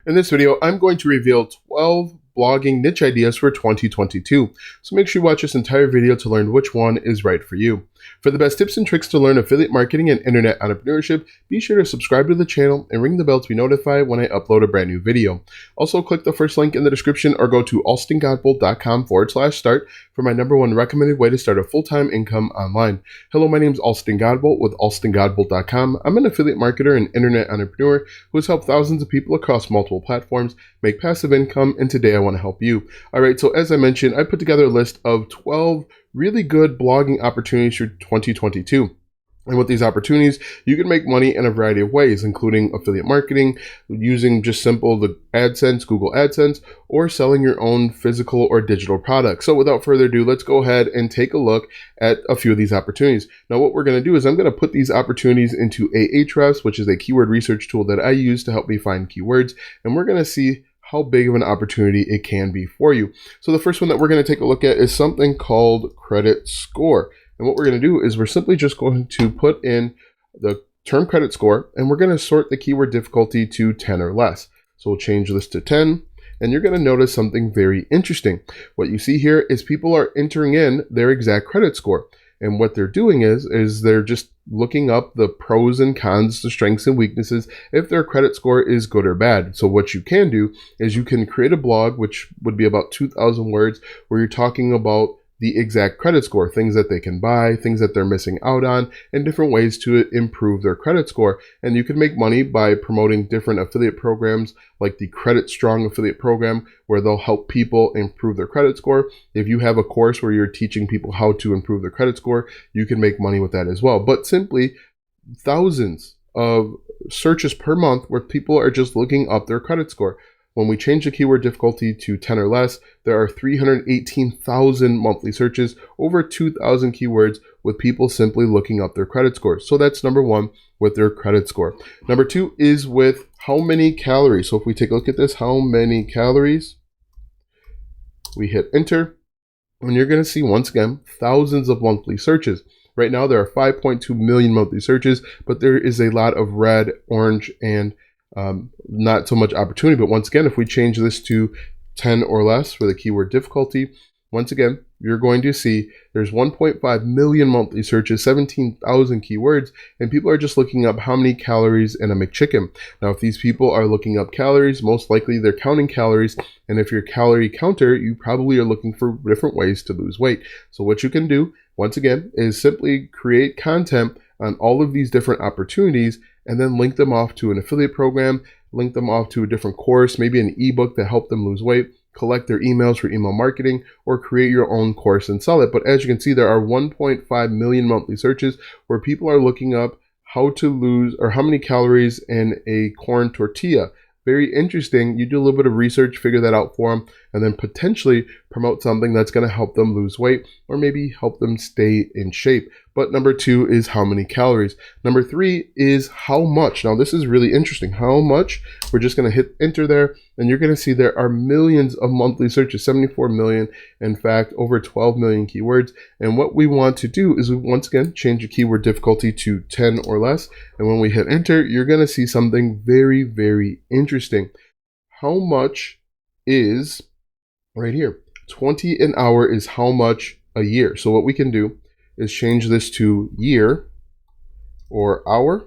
In this video, I'm going to reveal 12 blogging niche ideas for 2022. So make sure you watch this entire video to learn which one is right for you. For the best tips and tricks to learn affiliate marketing and internet entrepreneurship, be sure to subscribe to the channel and ring the bell to be notified when I upload a brand new video. Also, click the first link in the description or go to alstongodbolt.com/start for my #1 recommended way to start a full-time income online. Hello, my name is Alston Godbolt with alstongodbolt.com. I'm an affiliate marketer and internet entrepreneur who has helped thousands of people across multiple platforms make passive income, and today I want to help you. All right, so as I mentioned, I put together a list of 12 really good blogging opportunities for 2022. And with these opportunities, you can make money in a variety of ways, including affiliate marketing, using just the AdSense, Google AdSense, or selling your own physical or digital products. So without further ado, let's go ahead and take a look at a few of these opportunities. Now, what we're going to do is I'm going to put these opportunities into Ahrefs, which is a keyword research tool that I use to help me find keywords. And we're going to see how big of an opportunity it can be for you. So the first one that we're going to take a look at is something called credit score. And what we're going to do is we're simply just going to put in the term credit score, and we're going to sort the keyword difficulty to 10 or less. So we'll change this to 10, and you're going to notice something very interesting. What you see here is people are entering in their exact credit score. And what they're doing is they're just looking up the pros and cons, the strengths and weaknesses, if their credit score is good or bad. So what you can do is you can create a blog, which would be about 2,000 words, where you're talking about the exact credit score, things that they can buy, things that they're missing out on, and different ways to improve their credit score. And you can make money by promoting different affiliate programs like the Credit Strong affiliate program, where they'll help people improve their credit score. If you have a course where you're teaching people how to improve their credit score, you can make money with that as well. But simply thousands of searches per month where people are just looking up their credit score. When we change the keyword difficulty to 10 or less, there are 318,000 monthly searches, over 2,000 keywords with people simply looking up their credit score. So that's #1 with their credit score. #2 is with how many calories. So if we take a look at this, how many calories, we hit enter, and you're going to see once again thousands of monthly searches. Right now there are 5.2 million monthly searches, but there is a lot of red, orange, and not so much opportunity. But once again, if we change this to 10 or less for the keyword difficulty, once again, you're going to see there's 1.5 million monthly searches, 17,000 keywords, and people are just looking up how many calories in a McChicken. Now, if these people are looking up calories, most likely they're counting calories. And if you're a calorie counter, you probably are looking for different ways to lose weight. So what you can do, once again, is simply create content on all of these different opportunities and then link them off to an affiliate program, link them off to a different course, maybe an ebook to help them lose weight, collect their emails for email marketing, or create your own course and sell it. But as you can see, there are 1.5 million monthly searches where people are looking up how to lose or how many calories in a corn tortilla. Very interesting. You do a little bit of research, figure that out for them, and then potentially promote something that's going to help them lose weight or maybe help them stay in shape. But #2 is how many calories. #3 is how much. Now this is really interesting. How much? We're just going to hit enter there, and you're going to see there are millions of monthly searches, 74 million, in fact, over 12 million keywords. And what we want to do is we once again change the keyword difficulty to 10 or less. And when we hit enter, you're going to see something very, very interesting. How much is right here? 20 an hour is how much a year. So what we can do is change this to year or hour,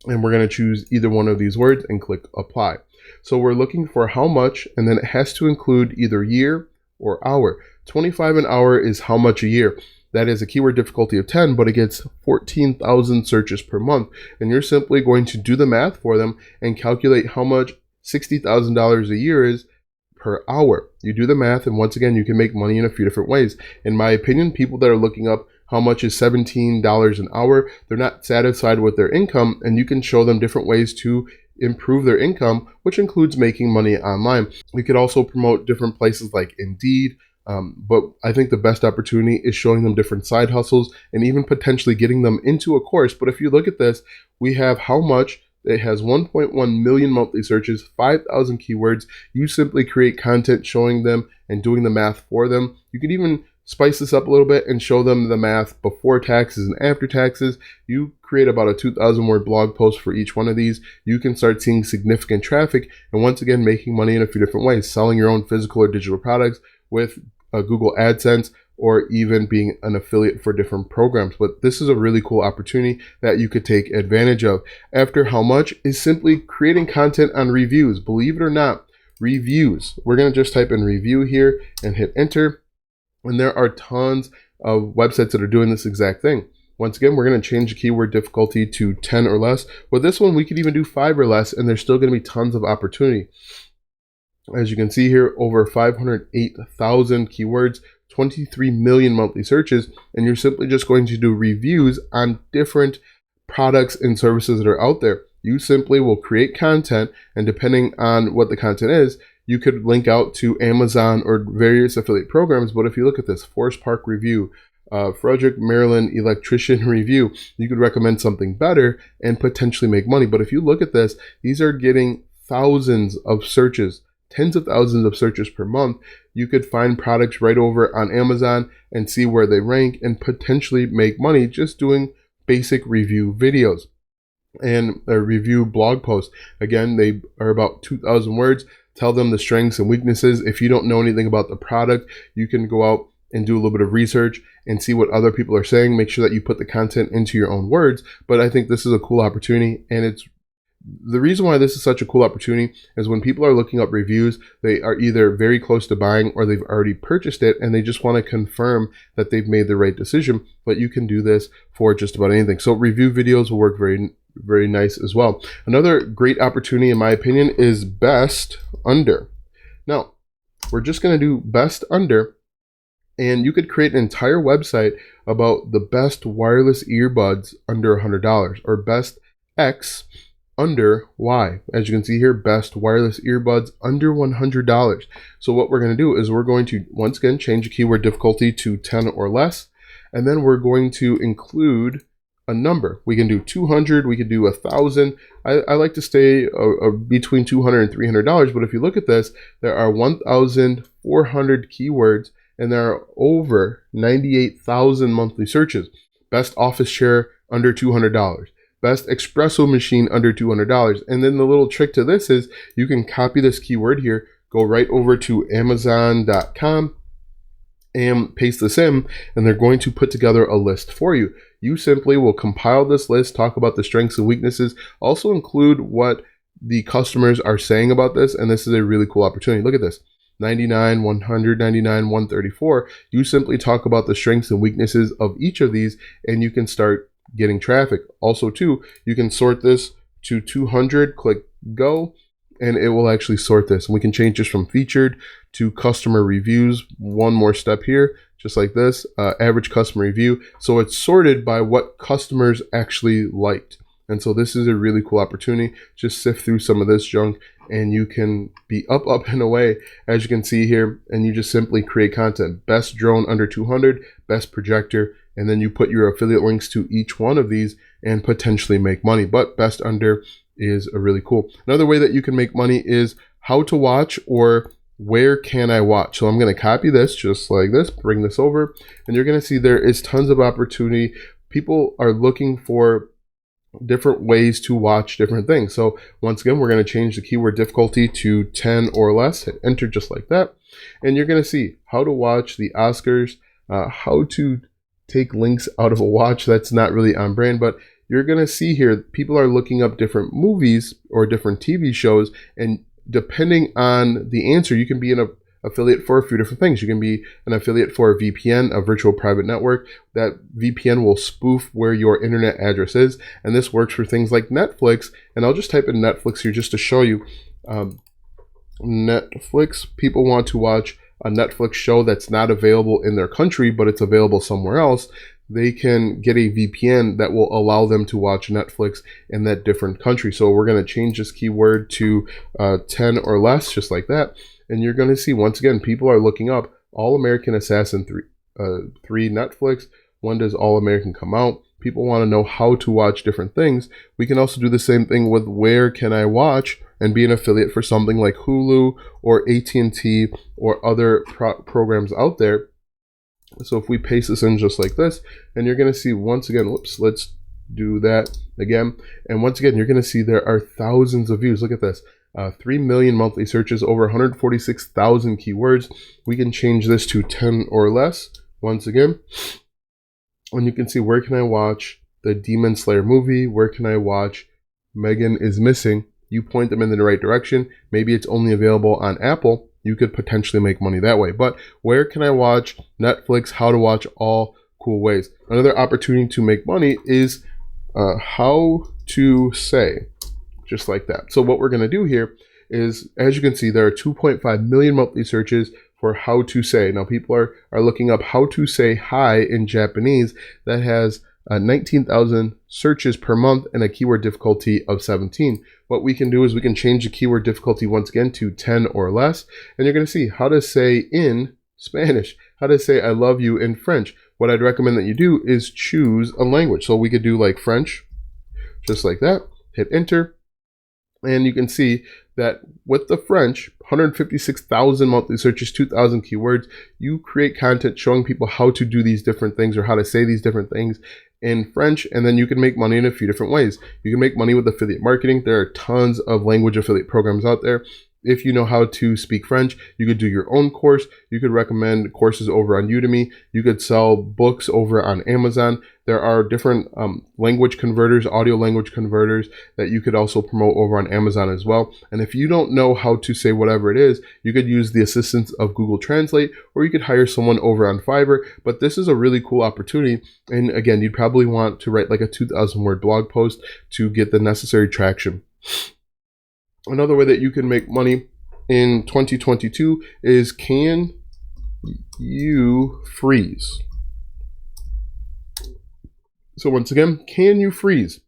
and we're going to choose either one of these words and click apply. So we're looking for how much, and then it has to include either year or hour. 25 an hour is how much a year. That is a keyword difficulty of 10, but it gets 14,000 searches per month. And you're simply going to do the math for them and calculate how much $60,000 a year is per hour. You do the math, and once again, you can make money in a few different ways. In my opinion, people that are looking up how much is $17 an hour, they're not satisfied with their income, and you can show them different ways to improve their income, which includes making money online. We could also promote different places like Indeed, but I think the best opportunity is showing them different side hustles and even potentially getting them into a course. But if you look at this, we have how much. It has 1.1 million monthly searches, 5,000 keywords. You simply create content showing them and doing the math for them. You could even spice this up a little bit and show them the math before taxes and after taxes. You create about a 2,000 word blog post for each one of these. You can start seeing significant traffic and once again making money in a few different ways, selling your own physical or digital products with Google AdSense, or even being an affiliate for different programs. But this is a really cool opportunity that you could take advantage of. After how much is simply creating content on reviews. Believe it or not, reviews. We're going to just type in review here and hit enter. And there are tons of websites that are doing this exact thing. Once again, we're going to change the keyword difficulty to 10 or less. With this one, we could even do 5 or less, and there's still going to be tons of opportunity. As you can see here, over 508,000 keywords, 23 million monthly searches, and you're simply just going to do reviews on different products and services that are out there. You simply will create content, and depending on what the content is, you could link out to Amazon or various affiliate programs. But if you look at this, Forest Park review, Frederick, Maryland electrician review, you could recommend something better and potentially make money. But if you look at this, these are getting thousands of searches, tens of thousands of searches per month. You could find products right over on Amazon and see where they rank and potentially make money just doing basic review videos and a review blog posts. Again, they are about 2,000 words. Tell them the strengths and weaknesses. If you don't know anything about the product, you can go out and do a little bit of research and see what other people are saying. Make sure that you put the content into your own words. But I think this is a cool opportunity, and it's the reason why this is such a cool opportunity is when people are looking up reviews, they are either very close to buying or they've already purchased it and they just want to confirm that they've made the right decision. But you can do this for just about anything. So review videos will work very nice as well. Another great opportunity, in my opinion, is best under. Now, we're just going to do best under, and you could create an entire website about the best wireless earbuds under $100 or best X under Y. As you can see here, best wireless earbuds under $100. So what we're going to do is we're going to once again change the keyword difficulty to 10 or less, and then we're going to include a number. We can do 200, we could do 1,000. I like to stay between $200 and $300, but if you look at this, there are 1,400 keywords and there are over 98,000 monthly searches. Best office chair under $200. Best espresso machine under $200. And then the little trick to this is you can copy this keyword here, go right over to Amazon.com and paste this in, and they're going to put together a list for you. You simply will compile this list, talk about the strengths and weaknesses, also include what the customers are saying about this, and this is a really cool opportunity. Look at this. 99, 199, 134. You simply talk about the strengths and weaknesses of each of these, and you can start getting traffic. Also too, you can sort this to 200, click go, and it will actually sort this. And we can change this from featured to customer reviews. One more step here, just like this, average customer review. So it's sorted by what customers actually liked. And so this is a really cool opportunity. Just sift through some of this junk and you can be up and away, as you can see here, and you just simply create content. Best drone under 200, best projector, and then you put your affiliate links to each one of these and potentially make money. But best under is a really cool. Another way that you can make money is how to watch or where can I watch. So I'm going to copy this just like this, bring this over, and you're going to see there is tons of opportunity. People are looking for different ways to watch different things. So once again, we're going to change the keyword difficulty to 10 or less, hit enter just like that. And you're going to see how to watch the Oscars, how to take links out of a watch that's not really on brand, but you're going to see here, people are looking up different movies or different TV shows, and depending on the answer, you can be an affiliate for a few different things. You can be an affiliate for a VPN, a virtual private network. That VPN will spoof where your internet address is, and this works for things like Netflix. And I'll just type in Netflix here just to show you. Netflix, people want to watch a Netflix show that's not available in their country, but it's available somewhere else. They can get a VPN that will allow them to watch Netflix in that different country. So we're going to change this keyword to 10 or less, just like that. And you're going to see, once again, people are looking up All American Assassin 3 Netflix. When does All American come out? People want to know how to watch different things. We can also do the same thing with where can I watch and be an affiliate for something like Hulu or AT&T or other programs out there. So if we paste this in just like this, and you're going to see once again, whoops, let's do that again. And once again, you're going to see there are thousands of views. Look at this. 3 million monthly searches, over 146,000 keywords. We can change this to 10 or less once again. And you can see, where can I watch the Demon Slayer movie? Where can I watch Megan is Missing? You point them in the right direction. Maybe it's only available on Apple. You could potentially make money that way. But where can I watch Netflix? How to watch all cool ways. Another opportunity to make money is how to say, just like that. So what we're going to do here is, as you can see, there are 2.5 million monthly searches for how to say. Now people are looking up how to say hi in Japanese. That has 19,000 searches per month and a keyword difficulty of 17. What we can do is we can change the keyword difficulty once again to 10 or less, and you're going to see how to say in Spanish, how to say I love you in French. What I'd recommend that you do is choose a language. So we could do like French, just like that, hit enter, and you can see that with the French, 156,000 monthly searches, 2,000 keywords, you create content showing people how to do these different things or how to say these different things in French, and then you can make money in a few different ways. You can make money with affiliate marketing. There are tons of language affiliate programs out there. If you know how to speak French, you could do your own course. You could recommend courses over on Udemy. You could sell books over on Amazon. There are different language converters, audio language converters that you could also promote over on Amazon as well. And if you don't know how to say whatever it is, you could use the assistance of Google Translate, or you could hire someone over on Fiverr. But this is a really cool opportunity. And again, you'd probably want to write like a 2,000 word blog post to get the necessary traction. Another way that you can make money in 2022 is, can you freeze? So once again, can you freeze?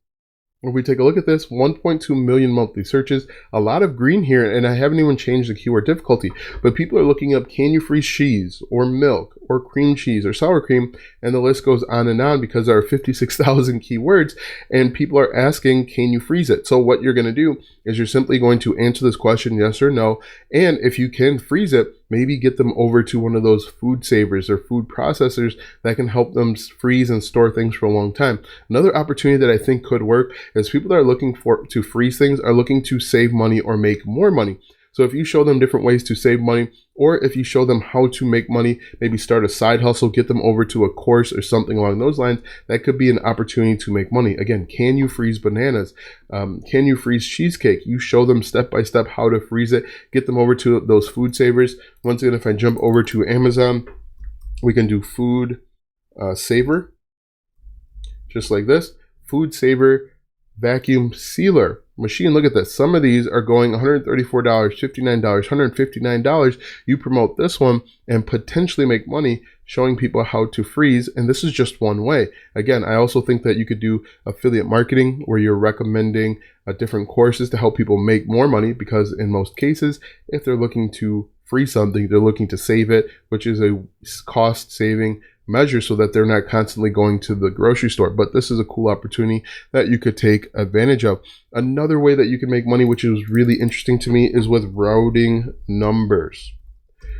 If we take a look at this, 1.2 million monthly searches, a lot of green here, and I haven't even changed the keyword difficulty, but people are looking up, can you freeze cheese or milk or cream cheese or sour cream, and the list goes on because there are 56,000 keywords, and people are asking, can you freeze it? So what you're going to do is you're simply going to answer this question, yes or no, and if you can freeze it, maybe get them over to one of those food savers or food processors that can help them freeze and store things for a long time. Another opportunity that I think could work is people that are looking to freeze things are looking to save money or make more money. So if you show them different ways to save money, or if you show them how to make money, maybe start a side hustle, get them over to a course or something along those lines, that could be an opportunity to make money. Again, can you freeze bananas? Can you freeze cheesecake? You show them step by step how to freeze it, get them over to those food savers. Once again, if I jump over to Amazon, we can do food saver, just like this, food saver vacuum sealer machine. Look at this. Some of these are going $134, $59, $159. You promote this one and potentially make money showing people how to freeze. And this is just one way. Again, I also think that you could do affiliate marketing where you're recommending different courses to help people make more money, because in most cases, if they're looking to freeze something, they're looking to save it, which is a cost saving measure so that they're not constantly going to the grocery store. But this is a cool opportunity that you could take advantage of. Another way that you can make money, which is really interesting to me, is with routing numbers.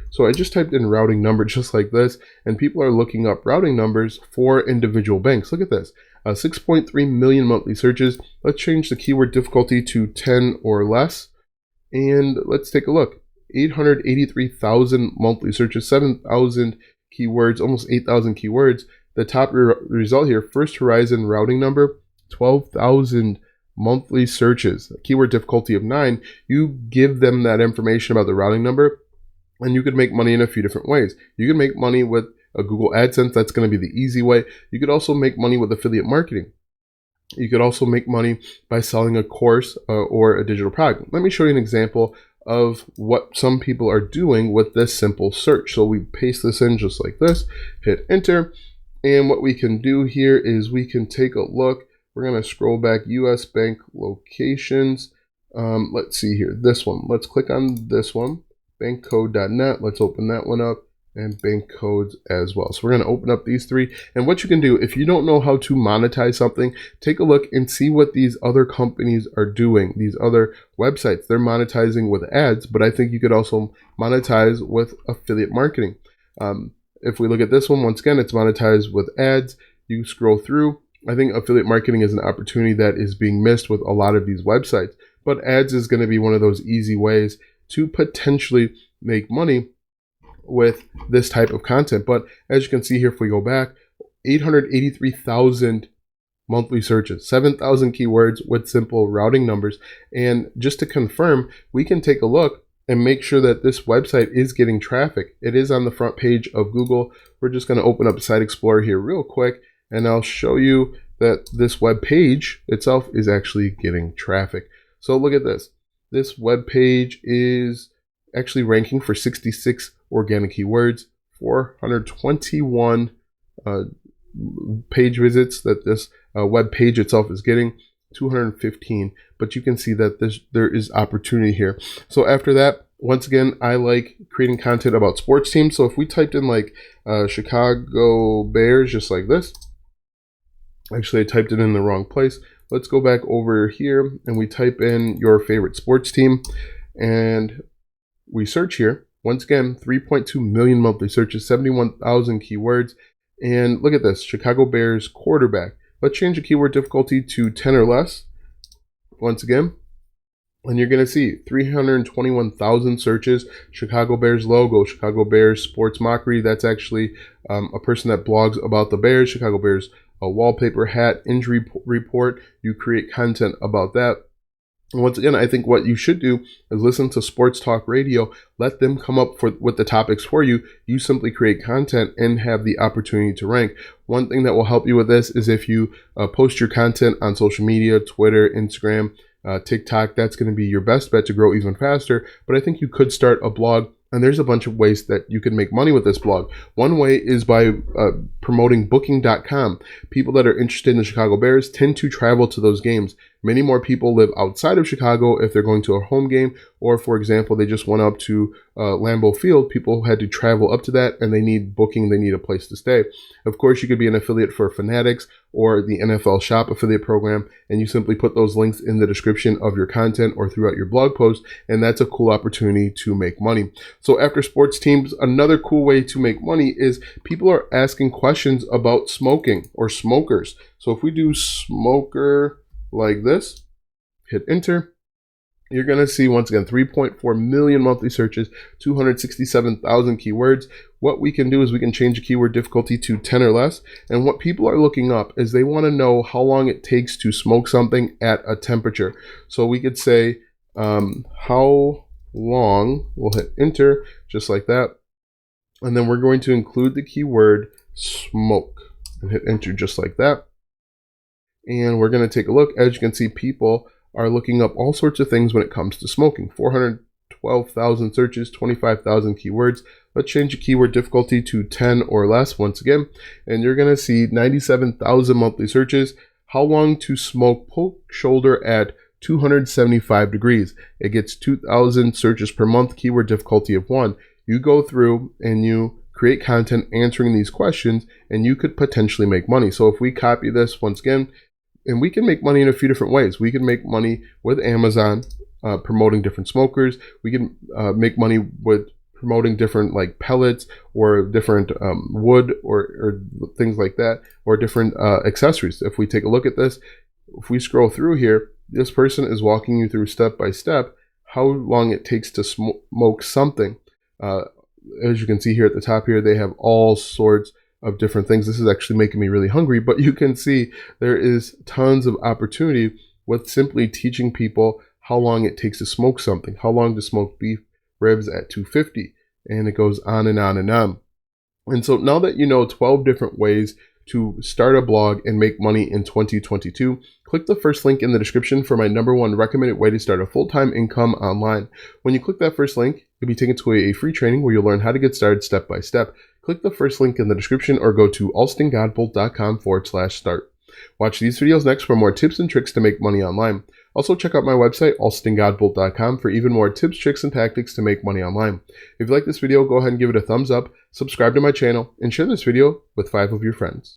So I just typed in routing number just like this, and people are looking up routing numbers for individual banks. Look at this, 6.3 million monthly searches. Let's change the keyword difficulty to 10 or less, and let's take a look. 883,000 monthly searches, 7,000 keywords, almost 8,000 keywords. The top result here, First Horizon routing number, 12,000 monthly searches, keyword difficulty of 9. You give them that information about the routing number, and you could make money in a few different ways. You can make money with a Google AdSense. That's going to be the easy way. You could also make money with affiliate marketing. You could also make money by selling a course or a digital product. Let me show you an example of what some people are doing with this simple search. So we paste this in just like this, hit enter, and what we can do here is we can take a look. We're going to scroll back, US bank locations. Let's see here, this one. Let's click on this one, bankcode.net. Let's open that one up, and bank codes as well. So we're going to open up these three. And what you can do, if you don't know how to monetize something, take a look and see what these other companies are doing. These other websites, they're monetizing with ads, but I think you could also monetize with affiliate marketing. if we look at this one, once again, it's monetized with ads. You scroll through. I think affiliate marketing is an opportunity that is being missed with a lot of these websites, but ads is going to be one of those easy ways to potentially make money with this type of content. But as you can see here, if we go back, 883,000 monthly searches, 7,000 keywords with simple routing numbers. And just to confirm, we can take a look and make sure that this website is getting traffic. It is on the front page of Google. We're just going to open up Site Explorer here real quick, and I'll show you that this web page itself is actually getting traffic. So look at this. This web page is actually ranking for 66 organic keywords, 421 page visits that this web page itself is getting, 215. But you can see that there is opportunity here. So after that, once again, I like creating content about sports teams. So if we typed in like Chicago Bears, just like this, actually I typed it in the wrong place. Let's go back over here and we type in your favorite sports team and we search here. Once again, 3.2 million monthly searches, 71,000 keywords. And look at this, Chicago Bears quarterback. Let's change the keyword difficulty to 10 or less. Once again, and you're going to see 321,000 searches, Chicago Bears logo, Chicago Bears sports mockery. That's actually a person that blogs about the Bears, Chicago Bears wallpaper, hat, injury report. You create content about that. And once again, I think what you should do is listen to sports talk radio, let them come up with the topics for you. You simply create content and have the opportunity to rank. One thing that will help you with this is if you post your content on social media, Twitter, Instagram, TikTok. That's going to be your best bet to grow even faster. But I think you could start a blog, and there's a bunch of ways that you can make money with this blog. One way is by promoting booking.com. People that are interested in the Chicago Bears tend to travel to those games. Many more people live outside of Chicago if they're going to a home game, or for example, they just went up to Lambeau Field. People had to travel up to that and they need booking, they need a place to stay. Of course, you could be an affiliate for Fanatics or the NFL Shop affiliate program, and you simply put those links in the description of your content or throughout your blog post, and that's a cool opportunity to make money. So after sports teams, another cool way to make money is people are asking questions about smoking or smokers. So if we do smoker like this, hit enter, you're going to see once again 3.4 million monthly searches, 267,000 keywords. What we can do is we can change the keyword difficulty to 10 or less. And what people are looking up is they want to know how long it takes to smoke something at a temperature. So we could say how long, we'll hit enter just like that. And then we're going to include the keyword smoke and hit enter just like that. And we're going to take a look. As you can see, people are looking up all sorts of things when it comes to smoking. 412,000 searches, 25,000 keywords. Let's change the keyword difficulty to 10 or less once again. And you're going to see 97,000 monthly searches. How long to smoke poke shoulder at 275 degrees. It gets 2,000 searches per month, keyword difficulty of 1. You go through and you create content answering these questions, and you could potentially make money. So if we copy this once again, and we can make money in a few different ways. We can make money with Amazon, promoting different smokers. We can make money with promoting different like pellets or different wood or things like that, or different accessories. If we take a look at this, if we scroll through here, this person is walking you through step by step how long it takes to smoke something. As you can see here at the top here, they have all sorts of different things. This is actually making me really hungry, but you can see there is tons of opportunity with simply teaching people how long it takes to smoke something, how long to smoke beef ribs at 250, and it goes on and on and on. And so now that you know 12 different ways to start a blog and make money in 2022, click the first link in the description for my #1 recommended way to start a full-time income online. When you click that first link, you'll be taken to a free training where you'll learn how to get started step by step. Click the first link in the description or go to alstongodbolt.com/start. Watch these videos next for more tips and tricks to make money online. Also check out my website, alstongodbolt.com, for even more tips, tricks, and tactics to make money online. If you like this video, go ahead and give it a thumbs up, subscribe to my channel, and share this video with 5 of your friends.